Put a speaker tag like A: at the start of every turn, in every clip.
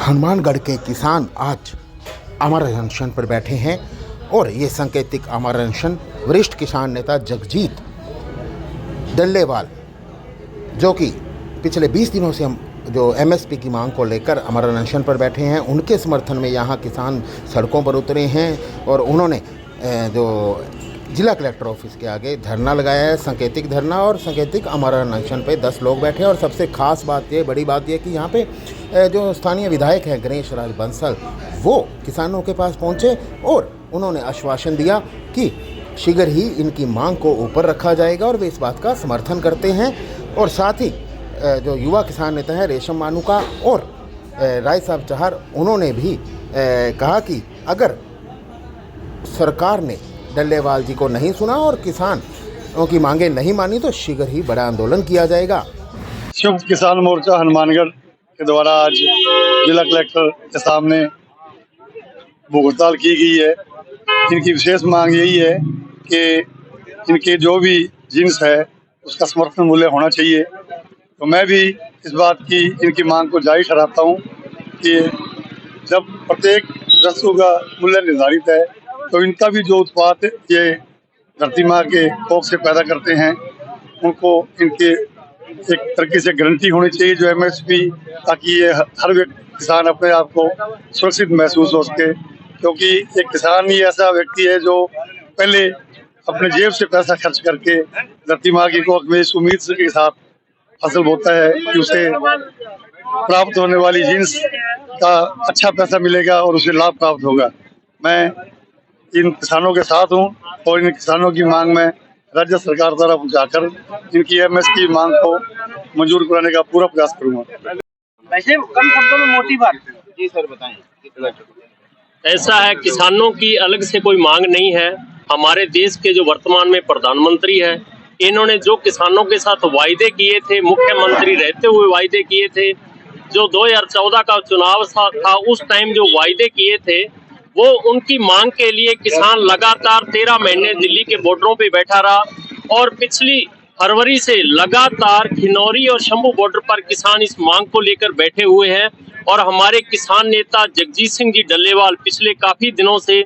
A: हनुमानगढ़ के किसान आज अमर अनशन पर बैठे हैं और ये सांकेतिक अमर अनशन वरिष्ठ किसान नेता जगजीत डल्लेवाल, जो कि पिछले 20 दिनों से हम जो एमएसपी की मांग को लेकर अमर अनशन पर बैठे हैं, उनके समर्थन में यहाँ किसान सड़कों पर उतरे हैं और उन्होंने जो जिला कलेक्टर ऑफिस के आगे धरना लगाया है, सांकेतिक धरना और सांकेतिक अमर अनशन पे 10 लोग बैठे हैं। और सबसे खास बात ये, बड़ी बात ये कि यहाँ पे जो स्थानीय विधायक हैं गणेश राज बंसल, वो किसानों के पास पहुँचे और उन्होंने आश्वासन दिया कि शीघ्र ही इनकी मांग को ऊपर रखा जाएगा और वे इस बात का समर्थन करते हैं। और साथ ही जो युवा किसान नेता है रेशम मानुका और राय साहब चहर, उन्होंने भी कहा कि अगर सरकार ने डल्लेवाल जी को नहीं सुना और किसानों की मांगे नहीं मानी तो शीघ्र ही बड़ा आंदोलन किया जाएगा।
B: संयुक्त किसान मोर्चा हनुमानगढ़ के द्वारा आज जिला कलेक्टर के सामने भूख हड़ताल की गई है। इनकी विशेष मांग यही है कि इनके जो भी जिन्स है उसका समर्थन मूल्य होना चाहिए। तो मैं भी इस बात की इनकी मांग को जायज़ ठहराता हूँ कि जब प्रत्येक वस्तु का मूल्य निर्धारित है तो इनका भी जो उत्पाद ये धरती माँ के कोख से पैदा करते हैं उनको इनके एक तरीके से गारंटी होनी चाहिए जो एमएसपी, ताकि ये हर व्यक्ति किसान अपने आप को सुरक्षित महसूस हो सके। क्योंकि एक किसान ही ऐसा व्यक्ति है जो पहले अपने जेब से पैसा खर्च करके धरती माँ की कोख में इस उम्मीद के साथ फसल बोता है कि उसे प्राप्त होने वाली जिन्स का अच्छा पैसा मिलेगा और उसे लाभ प्राप्त होगा। मैं इन किसानों के साथ हूं और इन किसानों की मांग में राज्य सरकार द्वारा जाकर इनकी एमएसपी मांग को मंजूर कराने का पूरा प्रयास करूंगा।
C: वैसे कम शब्दों में मोटी बात जी सर बताएं।
D: ऐसा है, किसानों की अलग से कोई मांग नहीं है। हमारे देश के जो वर्तमान में प्रधानमंत्री है, इन्होंने जो किसानों के साथ वायदे किए थे, मुख्यमंत्री रहते हुए वायदे किए थे, जो 2014 का चुनाव था उस टाइम जो वायदे किए थे, वो उनकी मांग के लिए किसान लगातार 13 महीने दिल्ली के बॉर्डरों पे बैठा रहा और पिछली फरवरी से लगातार खिनौरी और शंभू बॉर्डर पर किसान इस मांग को लेकर बैठे हुए हैं। और हमारे किसान नेता जगजीत सिंह जी डल्लेवाल पिछले काफी दिनों से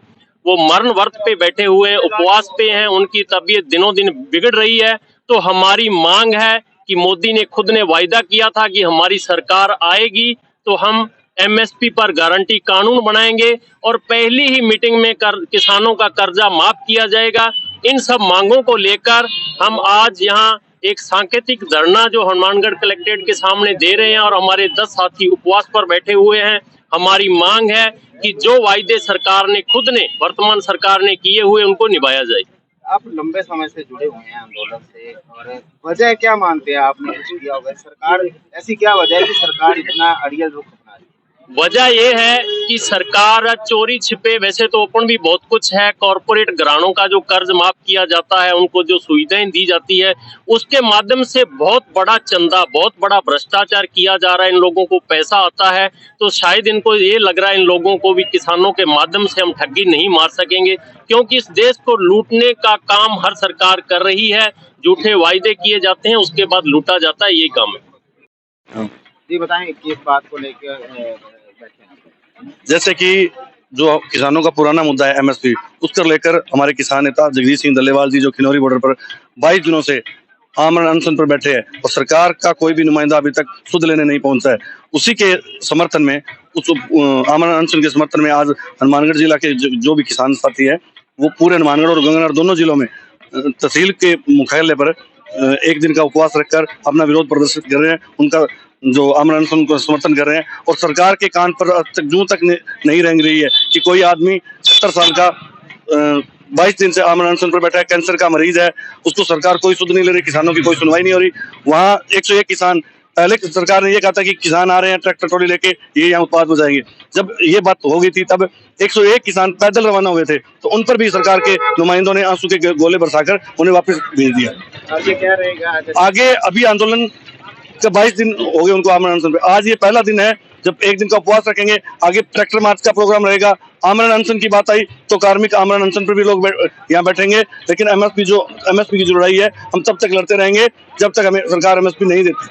D: वो मरण व्रत पे बैठे हुए हैं, उपवास पे हैं, उनकी तबीयत दिनों दिन बिगड़ रही है। तो हमारी मांग है कि मोदी ने खुद ने वायदा किया था कि हमारी सरकार आएगी तो हम एमएसपी पर गारंटी कानून बनाएंगे और पहली ही मीटिंग में किसानों का कर्जा माफ किया जाएगा। इन सब मांगों को लेकर हम आज यहाँ एक सांकेतिक धरना जो हनुमानगढ़ कलेक्ट्रेट के सामने दे रहे हैं और हमारे 10 साथी उपवास पर बैठे हुए हैं। हमारी मांग है कि जो वायदे सरकार ने खुद ने वर्तमान सरकार ने किए हुए उनको निभाया जाए।
C: आप लंबे समय से जुड़े हुए हैं आंदोलन से, और वजह क्या मानते हैं आपने कुछ किया होगा? सरकार ऐसी क्या वजह है कि सरकार इतना अड़ियल रुख अपना रही है?
D: वजह यह है कि सरकार चोरी छिपे, वैसे तो ओपन भी बहुत कुछ है, कॉरपोरेट घरानों का जो कर्ज माफ किया जाता है, उनको जो सुविधाएं दी जाती है, उसके माध्यम से बहुत बड़ा चंदा, बहुत बड़ा भ्रष्टाचार किया जा रहा है। इन लोगों को पैसा आता है तो शायद इनको ये लग रहा है इन लोगों को भी किसानों के माध्यम से हम ठगी नहीं मार सकेंगे, क्योंकि इस देश को लूटने का काम हर सरकार कर रही है। झूठे वायदे किए जाते हैं, उसके बाद लूटा जाता है, ये काम है।
C: जी बताएं किस बात को लेकर
B: जैसे कि जो किसानों का पुराना मुद्दा है एमएसपी, उसको लेकर हमारे किसान नेता जगजीत सिंह डल्लेवाल जी जो खिनौरी बॉर्डर पर 22 दिनों से आमरण अनशन पर बैठे हैं और सरकार का कोई भी नुमाइंदा अभी तक सुध लेने नहीं पहुंचा है, उसी के समर्थन में, उस आमरण अनशन के समर्थन में आज हनुमानगढ़ जिला के जो भी किसान साथी है वो पूरे हनुमानगढ़ और गंगानगर दोनों जिलों में तहसील के मुख्यालय पर एक दिन का उपवास रखकर अपना विरोध प्रदर्शित कर रहे हैं। उनका जो आमरण अनशन को समर्थन कर रहे हैं और सरकार के कान पर जूं तक नहीं रेंग रही है कि कोई आदमी 70 साल का 22 दिन से आमरण अनशन पर बैठा है, कैंसर का मरीज है, उसको सरकार कोई सुध नहीं ले रही, किसानों की कोई सुनवाई नहीं हो रही। वहाँ 101 किसान, पहले सरकार ने ये कहा था कि किसान आ रहे हैं ट्रैक्टर ट्रॉली लेके, ये यहाँ उत्पाद बचाएंगे। जब ये बात हो गई थी तब 101 किसान पैदल रवाना हुए थे, तो उन पर भी सरकार के नुमाइंदों ने आंसू के गोले बरसाकर उन्हें वापस भेज दिया।
C: आगे क्या रहेगा?
B: आगे अभी आंदोलन का 22 दिन हो गए उनको आमरण अनशन पे, आज ये पहला दिन है जब एक दिन का उपवास रखेंगे। आगे ट्रैक्टर मार्च का प्रोग्राम रहेगा। आमरण अनशन की बात आई तो कार्मिक आमरण अनशन पर भी लोग यहाँ बैठेंगे, लेकिन एमएसपी की जो लड़ाई है हम तब तक लड़ते रहेंगे जब तक हमें सरकार एमएसपी नहीं देती।